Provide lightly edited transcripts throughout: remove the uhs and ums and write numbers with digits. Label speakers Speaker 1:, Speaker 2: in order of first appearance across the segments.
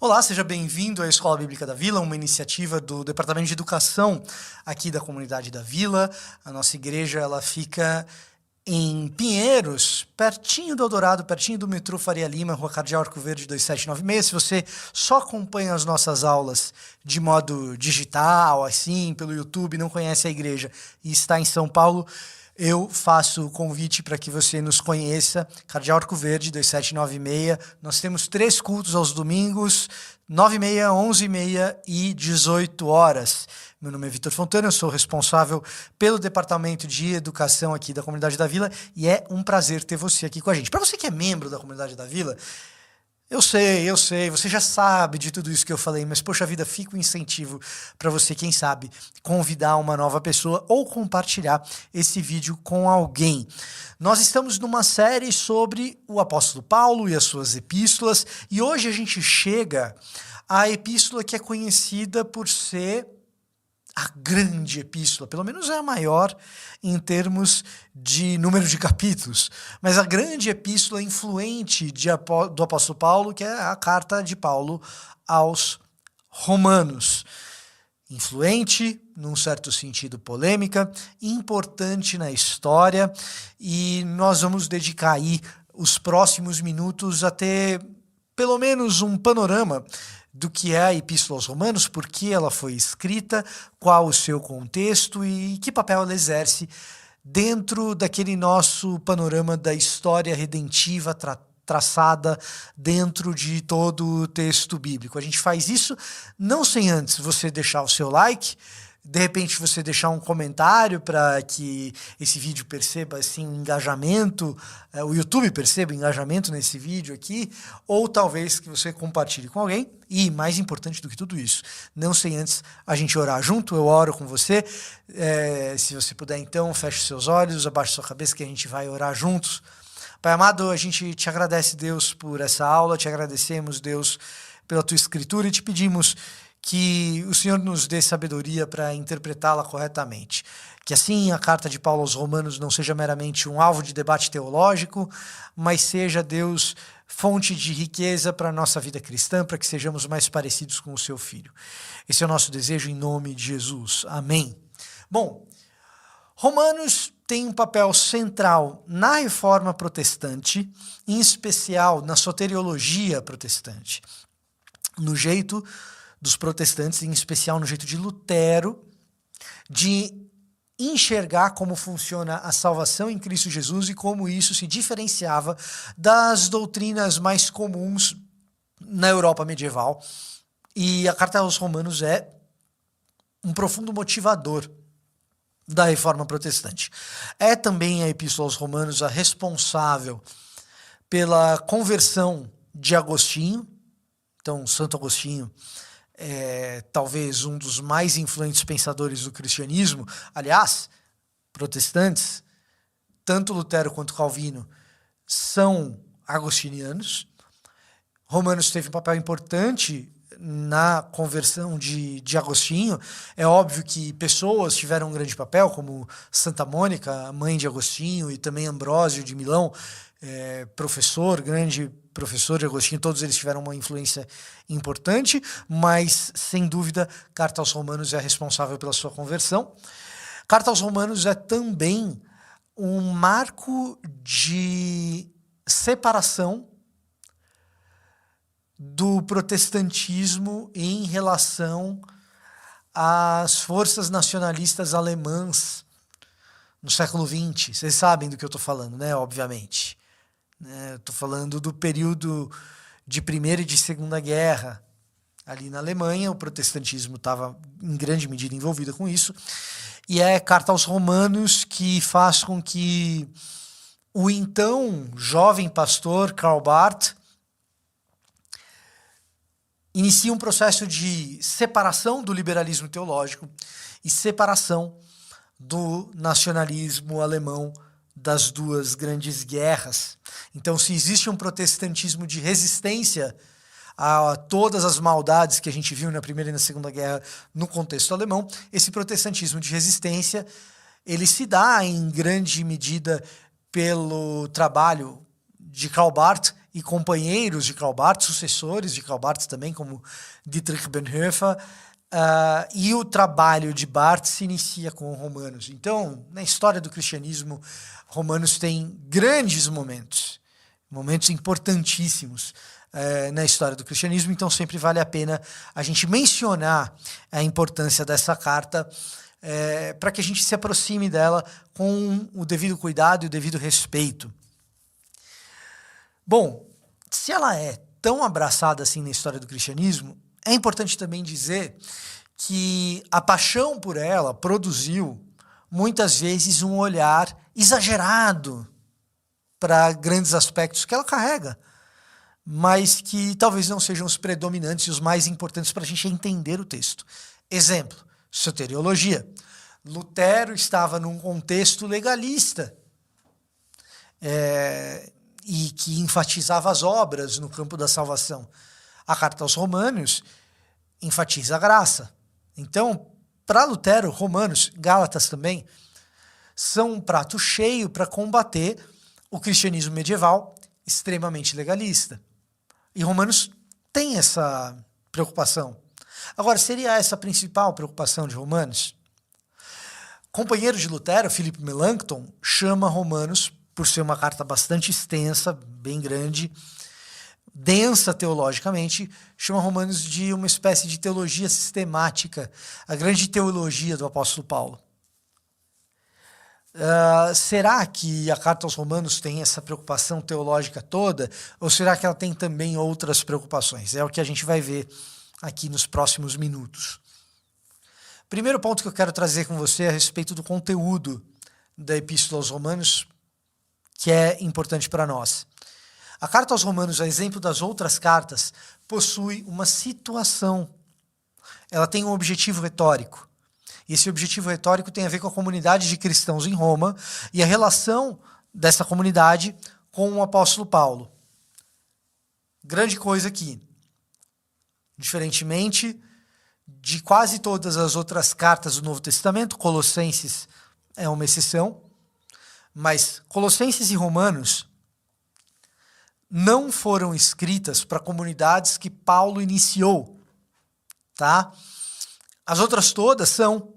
Speaker 1: Olá, seja bem-vindo à Escola Bíblica da Vila, uma iniciativa do Departamento de Educação aqui da comunidade da Vila. A nossa igreja ela fica em Pinheiros, pertinho do Eldorado, pertinho do metrô Faria Lima, Rua Cardeal Arco Verde 2796. Se você só acompanha as nossas aulas de modo digital, assim, pelo YouTube, não conhece a igreja e está em São Paulo, eu faço o convite para que você nos conheça, Cardeal Arco Verde 2796. Nós temos 3 cultos aos domingos, 9h30, 11h30 e 18 horas. Meu nome é Vitor Fontana, eu sou responsável pelo Departamento de Educação aqui da Comunidade da Vila e é um prazer ter você aqui com a gente. Para você que é membro da Comunidade da Vila, eu sei, você já sabe de tudo isso que eu falei, mas poxa vida, fica um incentivo para você, quem sabe, convidar uma nova pessoa ou compartilhar esse vídeo com alguém. Nós estamos numa série sobre o apóstolo Paulo e as suas epístolas, e hoje a gente chega à epístola que é conhecida por ser a grande epístola, pelo menos é a maior em termos de número de capítulos, mas a grande epístola influente do apóstolo Paulo, que é a carta de Paulo aos Romanos. Influente, num certo sentido polêmica, importante na história, e nós vamos dedicar aí os próximos minutos a ter pelo menos um panorama do que é a Epístola aos Romanos, por que ela foi escrita, qual o seu contexto e que papel ela exerce dentro daquele nosso panorama da história redentiva traçada dentro de todo o texto bíblico. A gente faz isso não sem antes você deixar o seu like, de repente você deixar um comentário para que esse vídeo perceba assim, um engajamento, o YouTube perceba o engajamento nesse vídeo aqui, ou talvez que você compartilhe com alguém, e mais importante do que tudo isso, não sem antes a gente orar junto, eu oro com você, se você puder então, feche seus olhos, abaixe sua cabeça que a gente vai orar juntos. Pai amado, a gente te agradece, Deus, por essa aula, te agradecemos, Deus, pela tua escritura e te pedimos que o Senhor nos dê sabedoria para interpretá-la corretamente. Que assim a carta de Paulo aos Romanos não seja meramente um alvo de debate teológico, mas seja, Deus, fonte de riqueza para a nossa vida cristã, para que sejamos mais parecidos com o seu Filho. Esse é o nosso desejo em nome de Jesus. Amém. Bom, Romanos tem um papel central na reforma protestante, em especial na soteriologia protestante, no jeito dos protestantes, em especial no jeito de Lutero, de enxergar como funciona a salvação em Cristo Jesus e como isso se diferenciava das doutrinas mais comuns na Europa medieval. E a Carta aos Romanos é um profundo motivador da reforma protestante. É também a Epístola aos Romanos a responsável pela conversão de Agostinho. Então, Santo Agostinho é talvez um dos mais influentes pensadores do cristianismo. Aliás, protestantes, tanto Lutero quanto Calvino, são agostinianos. Romanos teve um papel importante na conversão de Agostinho. É óbvio que pessoas tiveram um grande papel, como Santa Mônica, a mãe de Agostinho, e também Ambrósio de Milão, grande professor de Agostinho, todos eles tiveram uma influência importante, mas, sem dúvida, Carta aos Romanos é responsável pela sua conversão. Carta aos Romanos é também um marco de separação do protestantismo em relação às forças nacionalistas alemãs no século XX. Vocês sabem do que eu estou falando, né? Obviamente. Estou falando do período de Primeira e de Segunda Guerra. Ali na Alemanha, o protestantismo estava em grande medida envolvido com isso. E é Carta aos Romanos que faz com que o então jovem pastor Karl Barth inicie um processo de separação do liberalismo teológico e separação do nacionalismo alemão das duas grandes guerras. Então, se existe um protestantismo de resistência a todas as maldades que a gente viu na Primeira e na Segunda Guerra no contexto alemão, esse protestantismo de resistência, ele se dá em grande medida pelo trabalho de Karl Barth e companheiros de Karl Barth, sucessores de Karl Barth também, como Dietrich Bonhoeffer, e o trabalho de Barth se inicia com Romanos. Então, na história do cristianismo, Romanos tem grandes momentos importantíssimos na história do cristianismo, então sempre vale a pena a gente mencionar a importância dessa carta para que a gente se aproxime dela com o devido cuidado e o devido respeito. Bom, se ela é tão abraçada assim na história do cristianismo, é importante também dizer que a paixão por ela produziu, muitas vezes, um olhar exagerado para grandes aspectos que ela carrega, mas que talvez não sejam os predominantes e os mais importantes para a gente entender o texto. Exemplo, soteriologia. Lutero estava num contexto legalista, e que enfatizava as obras no campo da salvação. A carta aos Romanos enfatiza a graça. Então, para Lutero, Romanos, Gálatas também, são um prato cheio para combater o cristianismo medieval extremamente legalista. E Romanos tem essa preocupação. Agora, seria essa a principal preocupação de Romanos? Companheiro de Lutero, Philip Melanchthon, chama Romanos, por ser uma carta bastante extensa, bem grande, densa teologicamente, chama Romanos de uma espécie de teologia sistemática, a grande teologia do apóstolo Paulo. Será que a carta aos Romanos tem essa preocupação teológica toda, ou será que ela tem também outras preocupações? É o que a gente vai ver aqui nos próximos minutos. Primeiro ponto que eu quero trazer com você é a respeito do conteúdo da Epístola aos Romanos, que é importante para nós. A carta aos Romanos, a exemplo das outras cartas, possui uma situação. Ela tem um objetivo retórico. E esse objetivo retórico tem a ver com a comunidade de cristãos em Roma e a relação dessa comunidade com o apóstolo Paulo. Grande coisa aqui. Diferentemente de quase todas as outras cartas do Novo Testamento, Colossenses é uma exceção, mas Colossenses e Romanos não foram escritas para comunidades que Paulo iniciou, tá? As outras todas são.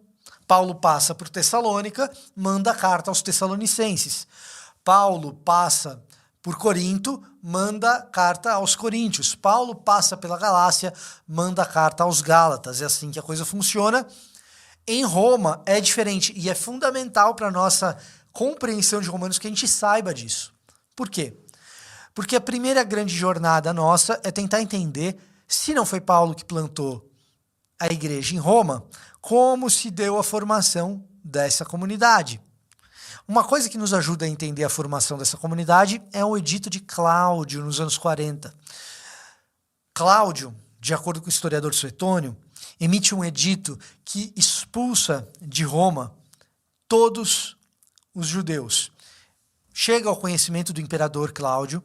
Speaker 1: Paulo passa por Tessalônica, manda a carta aos Tessalonicenses. Paulo passa por Corinto, manda carta aos Coríntios. Paulo passa pela Galácia, manda carta aos Gálatas. É assim que a coisa funciona. Em Roma é diferente e é fundamental para a nossa compreensão de Romanos que a gente saiba disso. Por quê? Porque a primeira grande jornada nossa é tentar entender, se não foi Paulo que plantou a igreja em Roma, como se deu a formação dessa comunidade. Uma coisa que nos ajuda a entender a formação dessa comunidade é o edito de Cláudio, nos anos 40. Cláudio, de acordo com o historiador Suetônio, emite um edito que expulsa de Roma todos os judeus. Chega ao conhecimento do imperador Cláudio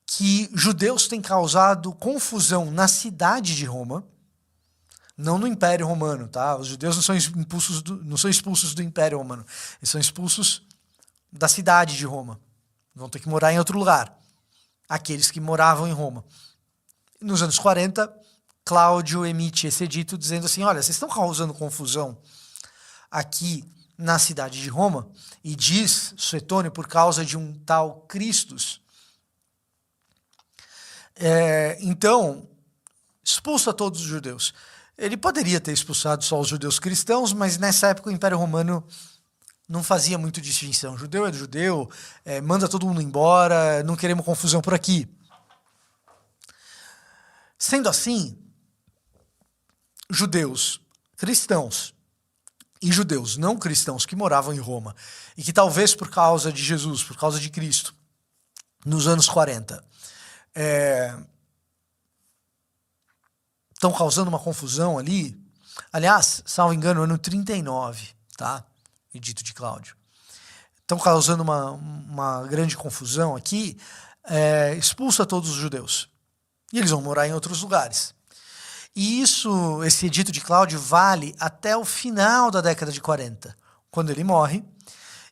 Speaker 1: que judeus têm causado confusão na cidade de Roma, não no Império Romano, tá? Os judeus não são expulsos do Império Romano, eles são expulsos da cidade de Roma. Vão ter que morar em outro lugar, aqueles que moravam em Roma. Nos anos 40, Cláudio emite esse edito dizendo assim, olha, vocês estão causando confusão aqui na cidade de Roma, e diz Suetônio, por causa de um tal Cristos. Então, expulsa todos os judeus. Ele poderia ter expulsado só os judeus cristãos, mas nessa época o Império Romano não fazia muito distinção. Judeu é judeu, manda todo mundo embora, não queremos confusão por aqui. Sendo assim, judeus cristãos e judeus não cristãos que moravam em Roma e que talvez por causa de Jesus, por causa de Cristo, nos anos 40, estão causando uma confusão ali. Aliás, salvo engano, ano 39, tá? Edito de Cláudio. Estão causando uma grande confusão aqui, expulsa todos os judeus. E eles vão morar em outros lugares. E esse edito de Cláudio vale até o final da década de 40, quando ele morre,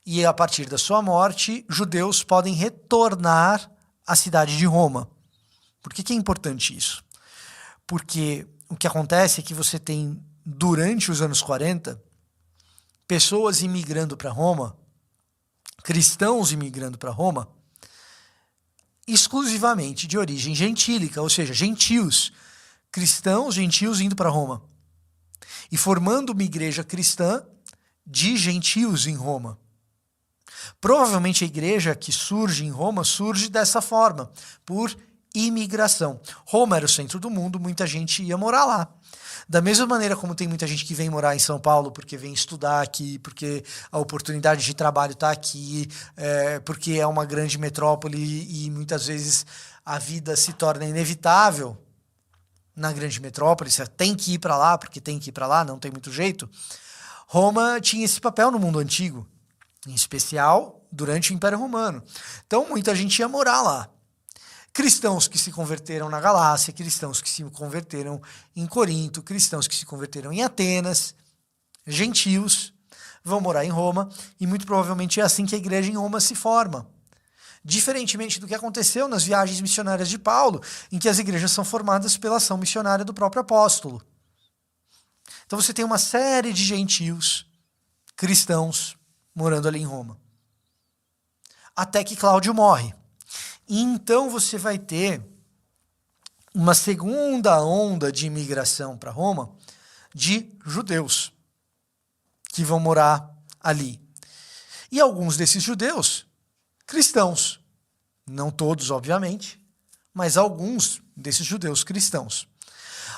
Speaker 1: E a partir da sua morte, judeus podem retornar à cidade de Roma. Por que é importante isso? Porque o que acontece é que você tem, durante os anos 40, pessoas imigrando para Roma, cristãos imigrando para Roma, exclusivamente de origem gentílica, ou seja, gentios, cristãos, gentios indo para Roma, e formando uma igreja cristã de gentios em Roma. Provavelmente a igreja que surge em Roma surge dessa forma, por imigração. Roma era o centro do mundo, muita gente ia morar lá. Da mesma maneira como tem muita gente que vem morar em São Paulo porque vem estudar aqui, porque a oportunidade de trabalho está aqui, porque é uma grande metrópole e muitas vezes a vida se torna inevitável na grande metrópole, você tem que ir para lá porque tem que ir para lá, não tem muito jeito. Roma tinha esse papel no mundo antigo, em especial durante o Império Romano. Então muita gente ia morar lá. Cristãos que se converteram na Galácia, cristãos que se converteram em Corinto, cristãos que se converteram em Atenas, gentios, vão morar em Roma, e muito provavelmente é assim que a igreja em Roma se forma. Diferentemente do que aconteceu nas viagens missionárias de Paulo, em que as igrejas são formadas pela ação missionária do próprio apóstolo. Então você tem uma série de gentios, cristãos, morando ali em Roma. Até que Cláudio morre. E então você vai ter uma segunda onda de imigração para Roma de judeus que vão morar ali. E alguns desses judeus, cristãos. Não todos, obviamente, mas alguns desses judeus cristãos.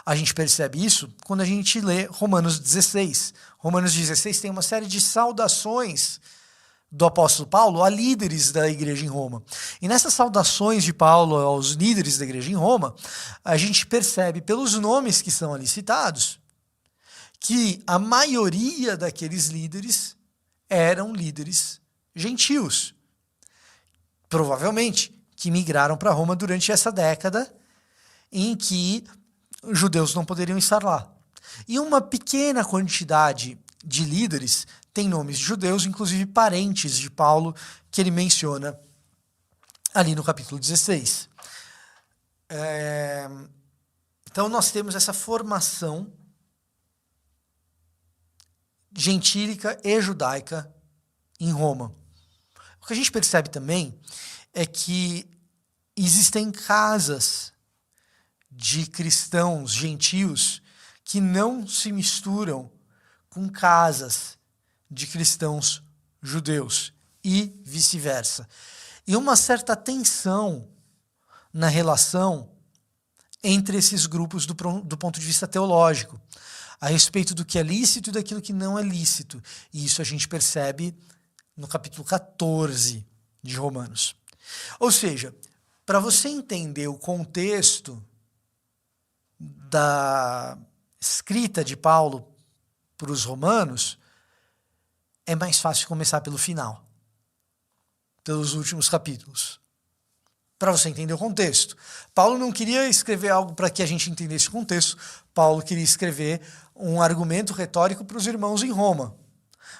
Speaker 1: A gente percebe isso quando a gente lê Romanos 16. Romanos 16 tem uma série de saudações do apóstolo Paulo a líderes da igreja em Roma. E nessas saudações de Paulo aos líderes da igreja em Roma, a gente percebe pelos nomes que são ali citados que a maioria daqueles líderes eram líderes gentios. Provavelmente que migraram para Roma durante essa década em que os judeus não poderiam estar lá. E uma pequena quantidade de líderes tem nomes de judeus, inclusive parentes de Paulo, que ele menciona ali no capítulo 16. Então nós temos essa formação gentílica e judaica em Roma. O que a gente percebe também é que existem casas de cristãos gentios que não se misturam com casas de cristãos judeus e vice-versa. E uma certa tensão na relação entre esses grupos do ponto de vista teológico, a respeito do que é lícito e daquilo que não é lícito. E isso a gente percebe no capítulo 14 de Romanos. Ou seja, para você entender o contexto da escrita de Paulo para os romanos, é mais fácil começar pelo final, pelos últimos capítulos, para você entender o contexto. Paulo não queria escrever algo para que a gente entendesse o contexto, Paulo queria escrever um argumento retórico para os irmãos em Roma.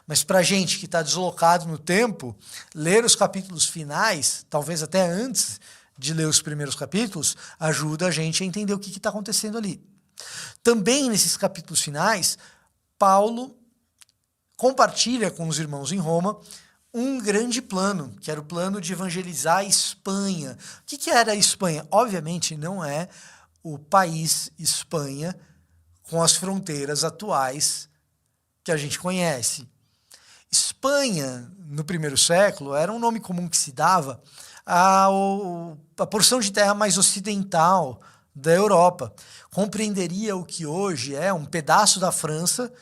Speaker 1: Mas para a gente que está deslocado no tempo, ler os capítulos finais, talvez até antes de ler os primeiros capítulos, ajuda a gente a entender o que está acontecendo ali. Também nesses capítulos finais, Paulo compartilha com os irmãos em Roma um grande plano, que era o plano de evangelizar a Espanha. O que era a Espanha? Obviamente não é o país Espanha com as fronteiras atuais que a gente conhece. Espanha, no primeiro século, era um nome comum que se dava a porção de terra mais ocidental da Europa. Compreenderia o que hoje é um pedaço da França,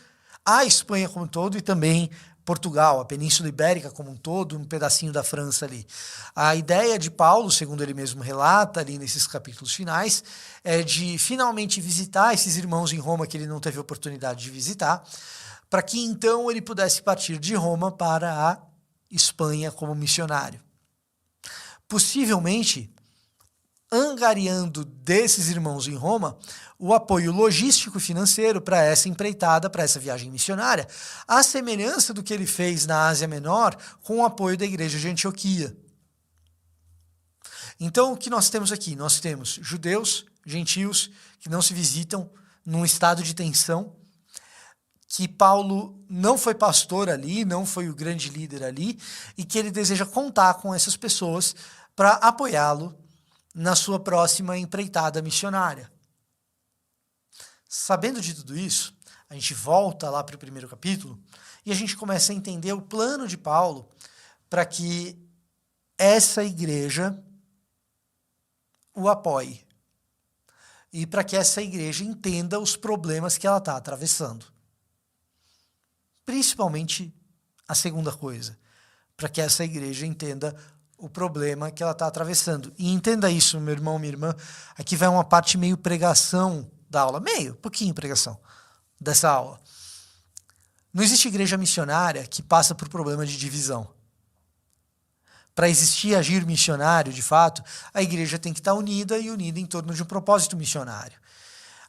Speaker 1: a Espanha como um todo e também Portugal, a Península Ibérica como um todo, um pedacinho da França ali. A ideia de Paulo, segundo ele mesmo relata ali nesses capítulos finais, é de finalmente visitar esses irmãos em Roma que ele não teve oportunidade de visitar, para que então ele pudesse partir de Roma para a Espanha como missionário. Possivelmente, angariando desses irmãos em Roma o apoio logístico e financeiro para essa empreitada, para essa viagem missionária, à semelhança do que ele fez na Ásia Menor com o apoio da igreja de Antioquia. Então, o que nós temos aqui? Nós temos judeus, gentios, que não se visitam num estado de tensão, que Paulo não foi pastor ali, não foi o grande líder ali, e que ele deseja contar com essas pessoas para apoiá-lo na sua próxima empreitada missionária. Sabendo de tudo isso, a gente volta lá para o primeiro capítulo e a gente começa a entender o plano de Paulo para que essa igreja o apoie e para que essa igreja entenda os problemas que ela está atravessando. Principalmente a segunda coisa, para que essa igreja entenda o problema que ela está atravessando. E entenda isso, meu irmão, minha irmã, aqui vai uma parte meio pregação da aula, pouquinho pregação dessa aula. Não existe igreja missionária que passa por problema de divisão. Para existir agir missionário, de fato, a igreja tem que estar unida e unida em torno de um propósito missionário.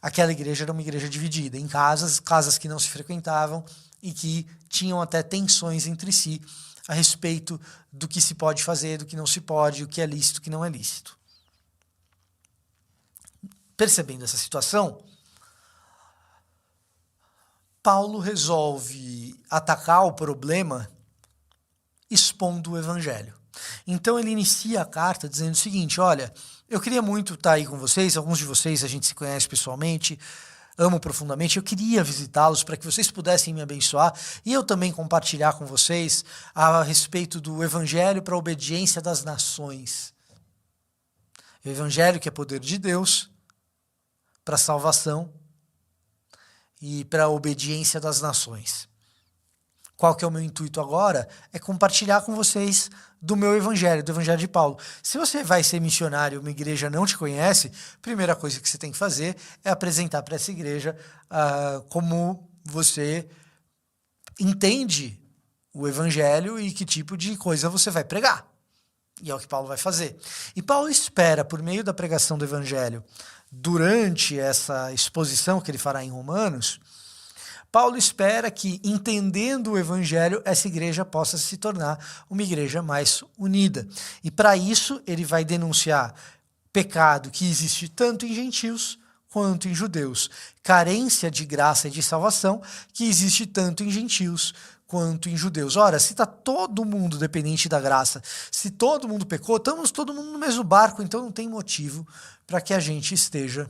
Speaker 1: Aquela igreja era uma igreja dividida em casas que não se frequentavam e que tinham até tensões entre si a respeito do que se pode fazer, do que não se pode, o que é lícito, o que não é lícito. Percebendo essa situação, Paulo resolve atacar o problema expondo o evangelho. Então ele inicia a carta dizendo o seguinte: olha, eu queria muito estar aí com vocês, alguns de vocês a gente se conhece pessoalmente, amo profundamente, eu queria visitá-los para que vocês pudessem me abençoar e eu também compartilhar com vocês a respeito do evangelho para a obediência das nações. O evangelho que é poder de Deus para a salvação e para a obediência das nações. Qual que é o meu intuito agora? É compartilhar com vocês do meu evangelho, do evangelho de Paulo. Se você vai ser missionário e uma igreja não te conhece, a primeira coisa que você tem que fazer é apresentar para essa igreja como você entende o evangelho e que tipo de coisa você vai pregar. E é o que Paulo vai fazer. E Paulo espera, por meio da pregação do evangelho, durante essa exposição que ele fará em Romanos, Paulo espera que, entendendo o evangelho, essa igreja possa se tornar uma igreja mais unida. E para isso, ele vai denunciar pecado que existe tanto em gentios quanto em judeus. Carência de graça e de salvação que existe tanto em gentios quanto em judeus. Ora, se está todo mundo dependente da graça, se todo mundo pecou, estamos todo mundo no mesmo barco, então não tem motivo para que a gente esteja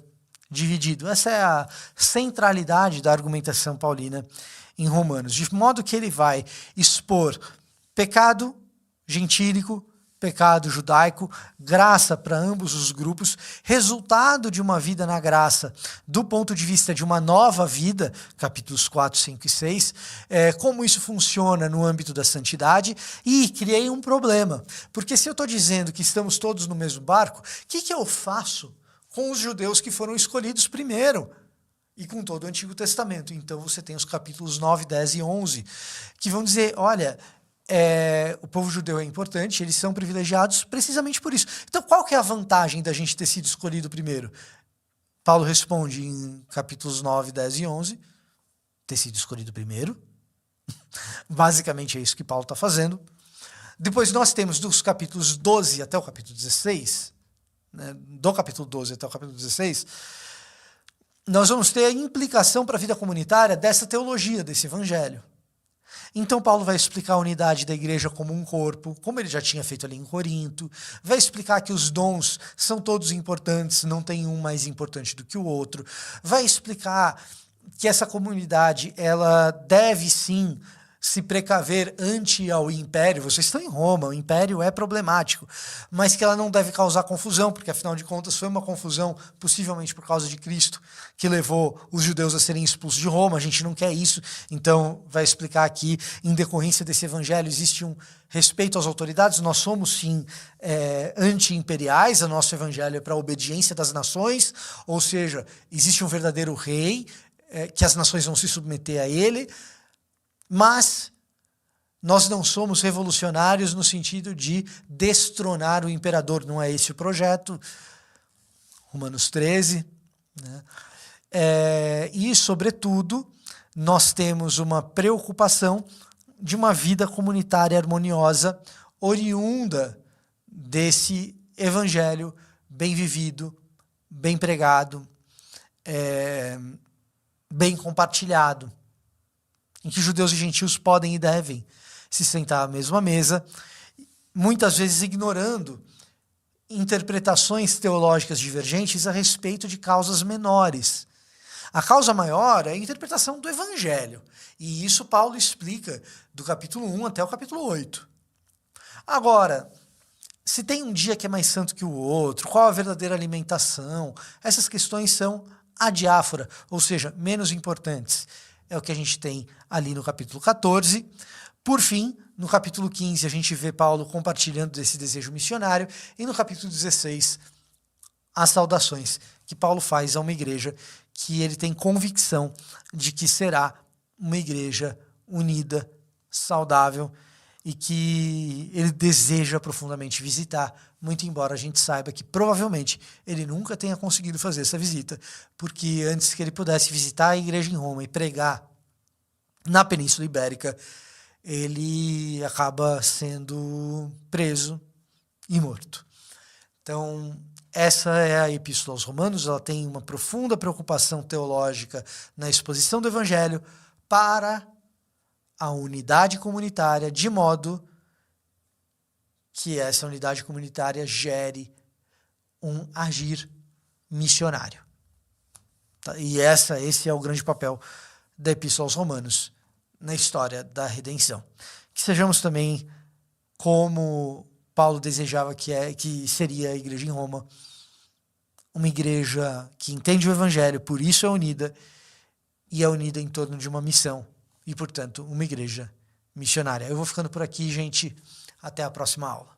Speaker 1: dividido. Essa é a centralidade da argumentação paulina em Romanos, de modo que ele vai expor pecado gentílico, pecado judaico, graça para ambos os grupos, resultado de uma vida na graça, do ponto de vista de uma nova vida, capítulos 4, 5 e 6, como isso funciona no âmbito da santidade, e criei um problema, porque se eu estou dizendo que estamos todos no mesmo barco, o que eu faço com os judeus que foram escolhidos primeiro, e com todo o Antigo Testamento? Então você tem os capítulos 9, 10 e 11, que vão dizer, olha, o povo judeu é importante, eles são privilegiados precisamente por isso. Então qual que é a vantagem da gente ter sido escolhido primeiro? Paulo responde em capítulos 9, 10 e 11, ter sido escolhido primeiro. Basicamente é isso que Paulo está fazendo. Depois nós temos dos capítulos 12 até o capítulo 16, do capítulo 12 até o capítulo 16, nós vamos ter a implicação para a vida comunitária dessa teologia, desse evangelho. Então Paulo vai explicar a unidade da igreja como um corpo, como ele já tinha feito ali em Corinto, vai explicar que os dons são todos importantes, não tem um mais importante do que o outro, vai explicar que essa comunidade ela deve sim se precaver ante ao império. Vocês estão em Roma, o império é problemático, mas que ela não deve causar confusão, porque afinal de contas foi uma confusão, possivelmente por causa de Cristo, que levou os judeus a serem expulsos de Roma. A gente não quer isso, então vai explicar aqui, em decorrência desse evangelho, existe um respeito às autoridades, nós somos sim anti-imperiais, o nosso evangelho é para a obediência das nações, ou seja, existe um verdadeiro rei, que as nações vão se submeter a ele, mas nós não somos revolucionários no sentido de destronar o imperador, não é esse o projeto. Romanos 13, né? E, sobretudo, nós temos uma preocupação de uma vida comunitária harmoniosa, oriunda desse evangelho bem vivido, bem pregado, bem compartilhado, em que judeus e gentios podem e devem se sentar à mesma mesa, muitas vezes ignorando interpretações teológicas divergentes a respeito de causas menores. A causa maior é a interpretação do Evangelho, e isso Paulo explica do capítulo 1 até o capítulo 8. Agora, se tem um dia que é mais santo que o outro, qual a verdadeira alimentação, essas questões são adiáfora, ou seja, menos importantes. É o que a gente tem ali no capítulo 14. Por fim, no capítulo 15, a gente vê Paulo compartilhando desse desejo missionário, e no capítulo 16, as saudações que Paulo faz a uma igreja que ele tem convicção de que será uma igreja unida, saudável, e que ele deseja profundamente visitar, muito embora a gente saiba que provavelmente ele nunca tenha conseguido fazer essa visita, porque antes que ele pudesse visitar a igreja em Roma e pregar na Península Ibérica, ele acaba sendo preso e morto. Então, essa é a Epístola aos Romanos, ela tem uma profunda preocupação teológica na exposição do Evangelho para a unidade comunitária, de modo que essa unidade comunitária gere um agir missionário. E esse é o grande papel da Epístola aos Romanos na história da redenção. Que sejamos também como Paulo desejava que seria a igreja em Roma, uma igreja que entende o Evangelho, por isso é unida, e é unida em torno de uma missão, e, portanto, uma igreja missionária. Eu vou ficando por aqui, gente. Até a próxima aula.